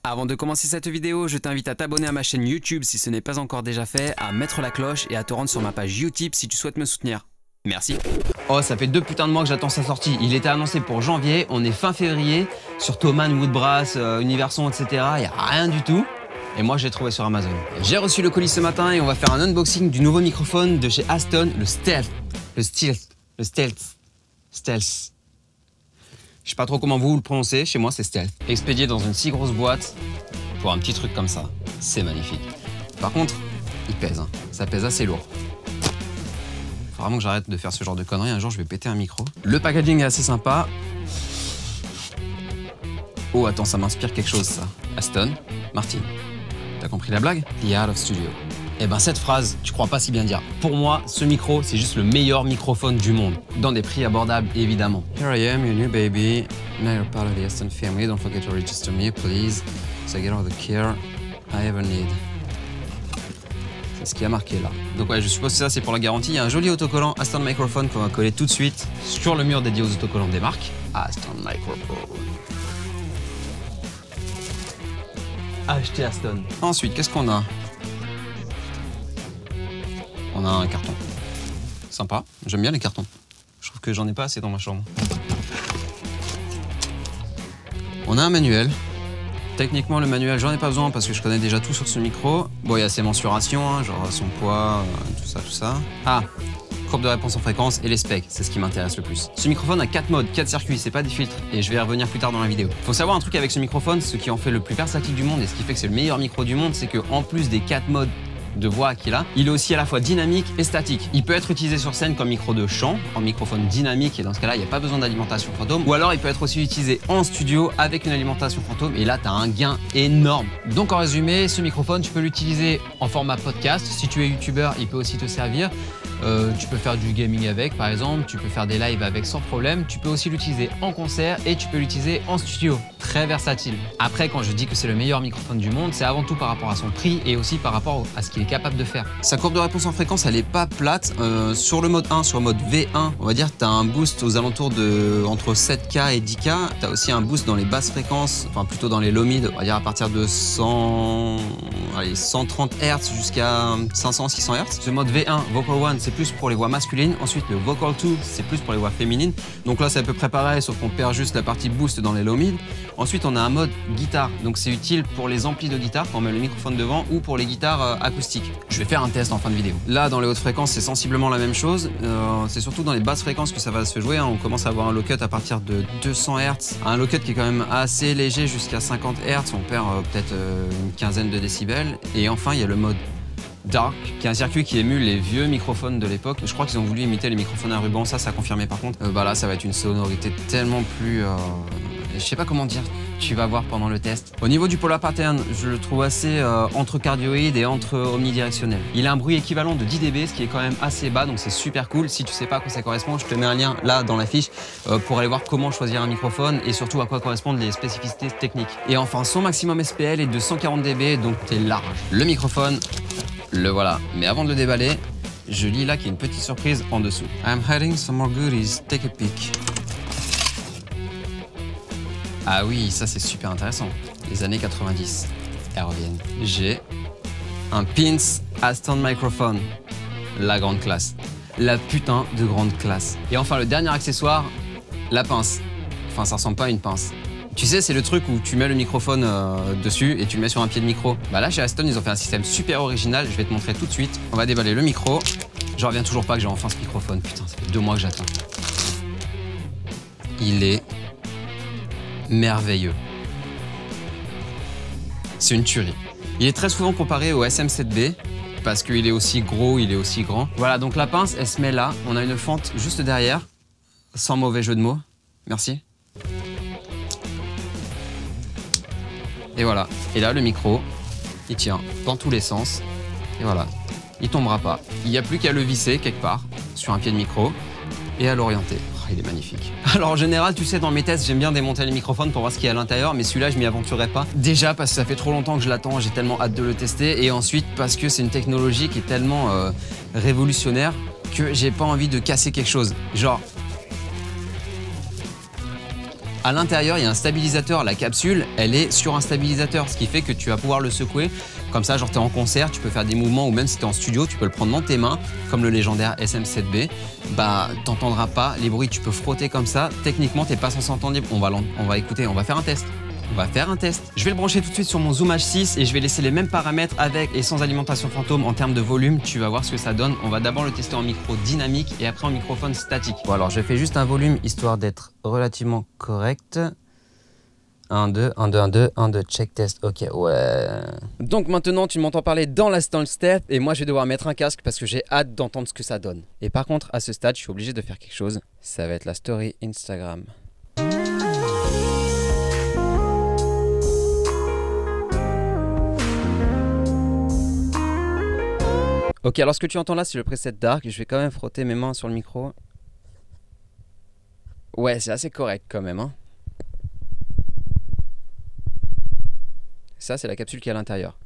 Avant de commencer cette vidéo, je t'invite à t'abonner à ma chaîne YouTube si ce n'est pas encore déjà fait, à mettre la cloche et à te rendre sur ma page Utip si tu souhaites me soutenir. Merci. Oh, ça fait 2 putains de mois que j'attends sa sortie. Il était annoncé pour janvier, on est fin février, sur Thomann, Woodbrass, Universon, etc. Il n'y a rien du tout. Et moi, je l'ai trouvé sur Amazon. J'ai reçu le colis ce matin et on va faire un unboxing du nouveau microphone de chez Aston, le Stealth. Stealth. Je sais pas trop comment vous le prononcez, chez moi c'est Stealth. Expédié dans une si grosse boîte, pour un petit truc comme ça, c'est magnifique. Par contre, il pèse, hein. Ça pèse assez lourd. Faut vraiment que j'arrête de faire ce genre de conneries, un jour je vais péter un micro. Le packaging est assez sympa. Oh attends, ça m'inspire quelque chose ça. Aston Martin. T'as compris la blague? The Art of Studio. Eh ben cette phrase, tu crois pas si bien dire. Pour moi, ce micro, c'est juste le meilleur microphone du monde. Dans des prix abordables, évidemment. Here I am, your new baby. Now you're part of the Aston family. Don't forget to register me, please. So I get all the care I ever need. C'est ce qui a marqué là. Donc ouais, je suppose que ça, c'est pour la garantie. Il y a un joli autocollant Aston Microphone qu'on va coller tout de suite sur le mur dédié aux autocollants des marques. Aston Microphone. Acheter Aston. Ensuite, qu'est-ce qu'on a? On a un carton. Sympa, j'aime bien les cartons. Je trouve que j'en ai pas assez dans ma chambre. On a un manuel. Techniquement, le manuel, j'en ai pas besoin parce que je connais déjà tout sur ce micro. Bon, il y a ses mensurations, hein, genre son poids, tout ça. Ah, courbe de réponse en fréquence et les specs, c'est ce qui m'intéresse le plus. Ce microphone a 4 modes, 4 circuits, c'est pas des filtres et je vais y revenir plus tard dans la vidéo. Faut savoir un truc avec ce microphone, ce qui en fait le plus versatile du monde et ce qui fait que c'est le meilleur micro du monde, c'est que en plus des 4 modes de voix qu'il a, il est aussi à la fois dynamique et statique. Il peut être utilisé sur scène comme micro de chant, en microphone dynamique et dans ce cas-là, il n'y a pas besoin d'alimentation fantôme. Ou alors il peut être aussi utilisé en studio avec une alimentation fantôme et là, tu as un gain énorme. Donc en résumé, ce microphone, tu peux l'utiliser en format podcast. Si tu es youtubeur, il peut aussi te servir. Tu peux faire du gaming avec par exemple, tu peux faire des lives avec sans problème, tu peux aussi l'utiliser en concert et tu peux l'utiliser en studio, très versatile. Après quand je dis que c'est le meilleur microphone du monde, c'est avant tout par rapport à son prix et aussi par rapport à ce qu'il est capable de faire. Sa courbe de réponse en fréquence elle est pas plate, sur le mode 1, sur le mode V1, on va dire tu as un boost aux alentours de entre 7K et 10K, tu as aussi un boost dans les basses fréquences, enfin plutôt dans les low mid, on va dire à partir de 130 Hz jusqu'à 500-600 Hz. Ce mode V1, Vocal 1, c'est plus pour les voix masculines. Ensuite, le Vocal 2, c'est plus pour les voix féminines. Donc là, c'est à peu près pareil, sauf qu'on perd juste la partie boost dans les low mid. Ensuite, on a un mode guitare. Donc c'est utile pour les amplis de guitare quand on met le microphone devant ou pour les guitares acoustiques. Je vais faire un test en fin de vidéo. Là, dans les hautes fréquences, c'est sensiblement la même chose. C'est surtout dans les basses fréquences que ça va se jouer. Hein. On commence à avoir un low cut à partir de 200 Hz. Un low cut qui est quand même assez léger jusqu'à 50 Hz. On perd peut-être une quinzaine de décibels. Et enfin, il y a le mode Dark, qui est un circuit qui émule les vieux microphones de l'époque. Je crois qu'ils ont voulu imiter les microphones à ruban, ça a confirmé par contre. Là, ça va être une sonorité tellement plus... je sais pas comment dire, tu vas voir pendant le test. Au niveau du polar pattern, je le trouve assez entre cardioïde et entre omnidirectionnel. Il a un bruit équivalent de 10 dB, ce qui est quand même assez bas, donc c'est super cool. Si tu sais pas à quoi ça correspond, je te mets un lien là dans la fiche pour aller voir comment choisir un microphone et surtout à quoi correspondent les spécificités techniques. Et enfin, son maximum SPL est de 140 dB, donc t'es large. Le microphone, le voilà. Mais avant de le déballer, je lis là qu'il y a une petite surprise en dessous. I'm hiding some more goodies, take a peek. Ah oui, ça c'est super intéressant. Les années 90, elles reviennent. J'ai un Pins Aston Microphone. La grande classe. La putain de grande classe. Et enfin, le dernier accessoire, la pince. Enfin, ça ressemble pas à une pince. Tu sais, c'est le truc où tu mets le microphone dessus et tu le mets sur un pied de micro. Là, chez Aston, ils ont fait un système super original. Je vais te montrer tout de suite. On va déballer le micro. Je reviens toujours pas que j'ai enfin ce microphone. Putain, ça fait 2 mois que j'attends. Il est merveilleux. C'est une tuerie. Il est très souvent comparé au SM7B parce qu'il est aussi gros, il est aussi grand. Voilà, donc la pince, elle se met là. On a une fente juste derrière, sans mauvais jeu de mots. Merci. Et voilà. Et là, le micro, il tient dans tous les sens. Et voilà. Il tombera pas. Il n'y a plus qu'à le visser quelque part sur un pied de micro et à l'orienter. Oh, il est magnifique. Alors en général, tu sais, dans mes tests, j'aime bien démonter les microphones pour voir ce qu'il y a à l'intérieur, mais celui-là, je m'y aventurerai pas. Déjà parce que ça fait trop longtemps que je l'attends, j'ai tellement hâte de le tester. Et ensuite parce que c'est une technologie qui est tellement révolutionnaire que j'ai pas envie de casser quelque chose. Genre... À l'intérieur, il y a un stabilisateur. La capsule, elle est sur un stabilisateur, ce qui fait que tu vas pouvoir le secouer. Comme ça, genre t'es en concert, tu peux faire des mouvements, ou même si t'es en studio, tu peux le prendre dans tes mains, comme le légendaire SM7B. Bah, t'entendras pas les bruits, tu peux frotter comme ça. Techniquement, t'es pas censé entendre. On va écouter, on va faire un test. On va faire un test. Je vais le brancher tout de suite sur mon Zoom H6 et je vais laisser les mêmes paramètres avec et sans alimentation fantôme en termes de volume. Tu vas voir ce que ça donne. On va d'abord le tester en micro dynamique et après en microphone statique. Bon alors je fais juste un volume histoire d'être relativement correct. 1, 2, 1, 2, 1, 2, 1, 2, check test, ok, ouais. Donc maintenant tu m'entends parler dans l'instant step et moi je vais devoir mettre un casque parce que j'ai hâte d'entendre ce que ça donne. Et par contre à ce stade je suis obligé de faire quelque chose. Ça va être la story Instagram. Ok, alors ce que tu entends là, c'est le preset dark. Je vais quand même frotter mes mains sur le micro. Ouais, c'est assez correct quand même. Hein. Ça, c'est la capsule qui est à l'intérieur.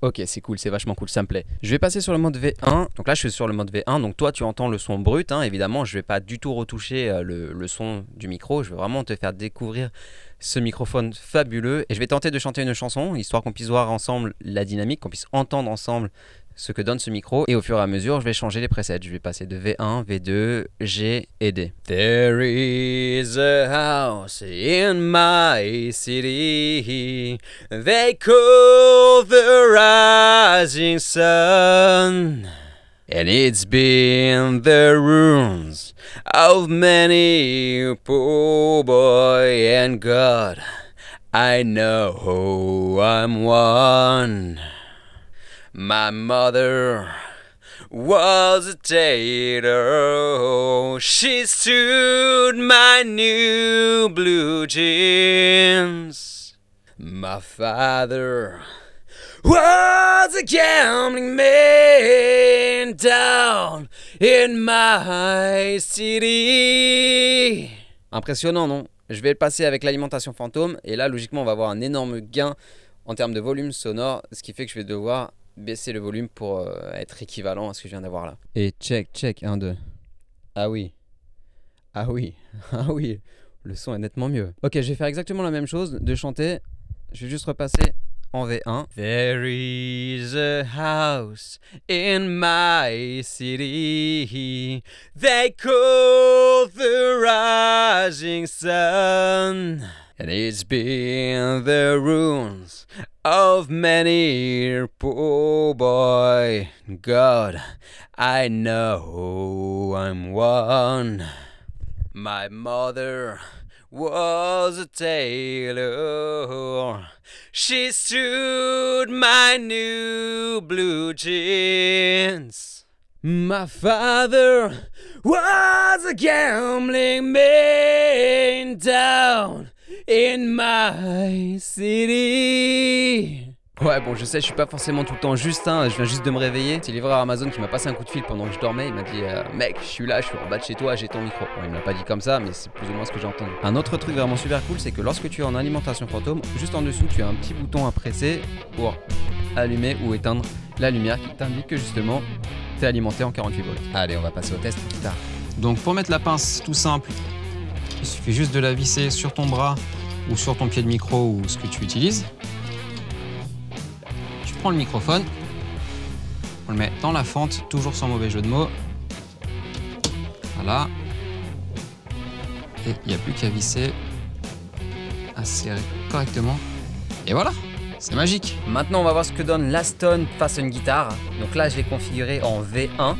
Ok, c'est cool, c'est vachement cool, ça me plaît. Je vais passer sur le mode V1. Donc là, je suis sur le mode V1. Donc toi, tu entends le son brut. Hein, évidemment, je ne vais pas du tout retoucher le son du micro. Je veux vraiment te faire découvrir ce microphone fabuleux. Et je vais tenter de chanter une chanson, histoire qu'on puisse voir ensemble la dynamique, qu'on puisse entendre ensemble ce que donne ce micro. Et au fur et à mesure, je vais changer les presets. Je vais passer de V1, V2, G et D. There is a house in my city. They call the rising sun. And it's been the ruins of many poor boy and God. I know I'm one. My mother was a tailor. She sewed my new blue jeans. My father was a gambling man down in my city. Impressionnant, non? Je vais le passer avec l'alimentation fantôme et là, logiquement, on va avoir un énorme gain en termes de volume sonore, ce qui fait que je vais devoir baisser le volume pour être équivalent à ce que je viens d'avoir là. Et check, 1, 2. Ah oui. Ah oui. Ah oui. Le son est nettement mieux. Ok, je vais faire exactement la même chose, de chanter. Je vais juste repasser en V1. There is a house in my city. They call the rising sun. And it's been the ruins of many poor boy. God, I know I'm one. My mother was a tailor. She sewed my new blue jeans. My father was a gambling man down in my city. Ouais, bon, je sais, je suis pas forcément tout le temps juste, hein, je viens juste de me réveiller. C'est le livreur Amazon qui m'a passé un coup de fil pendant que je dormais. Il m'a dit mec, je suis là, je suis en bas de chez toi, j'ai ton micro. Bon, il me l'a pas dit comme ça, mais c'est plus ou moins ce que j'ai entendu. Un autre truc vraiment super cool, c'est que lorsque tu es en alimentation fantôme, juste en dessous, tu as un petit bouton à presser pour allumer ou éteindre la lumière qui t'indique que justement, tu es alimenté en 48 volts. Allez, on va passer au test guitare. Donc, pour mettre la pince, tout simple, il suffit juste de la visser sur ton bras ou sur ton pied de micro ou ce que tu utilises. Tu prends le microphone, on le met dans la fente, toujours sans mauvais jeu de mots. Voilà. Et il n'y a plus qu'à visser, à serrer correctement. Et voilà, c'est magique. Maintenant, on va voir ce que donne l'Aston face à une guitare. Donc là, je l'ai configuré en V1.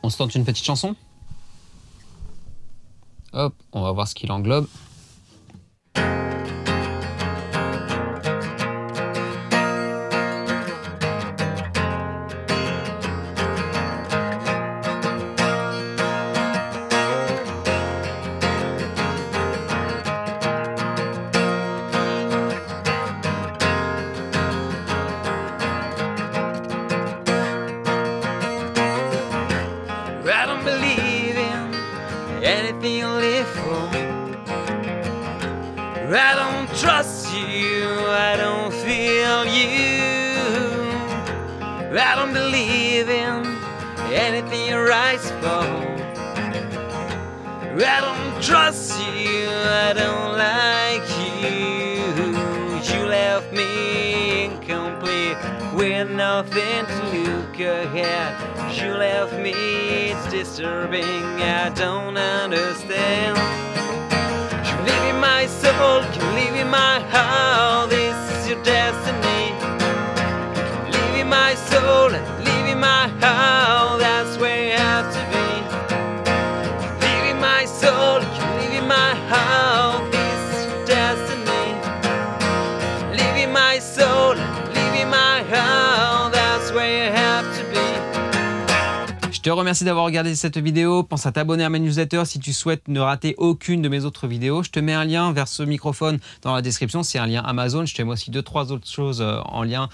On se tente une petite chanson? va voir ce qu'il englobe. I don't believe in anything you live for. I don't trust you, I don't feel you. I don't believe in anything you rise for. I don't trust you, I don't like you. You left me incomplete with nothing to look ahead. You left me, it's disturbing, I don't understand. You live in my soul, you live in my heart, this is your destiny. You live in my soul, live in my heart, that's where you have to be. You live in my soul, you live in my heart, this is your destiny. Live in my soul, live in my heart, that's where you have to be. Je te remercie d'avoir regardé cette vidéo. Pense à t'abonner à ma newsletter si tu souhaites ne rater aucune de mes autres vidéos. Je te mets un lien vers ce microphone dans la description. C'est un lien Amazon. Je te mets aussi 2-3 autres choses en lien,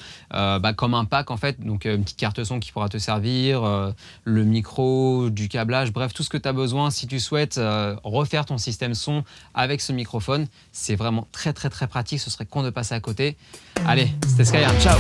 comme un pack en fait. Donc une petite carte son qui pourra te servir, le micro, du câblage, bref, tout ce que tu as besoin si tu souhaites refaire ton système son avec ce microphone. C'est vraiment très pratique. Ce serait con de passer à côté. Allez, c'était Skyarn. Ciao!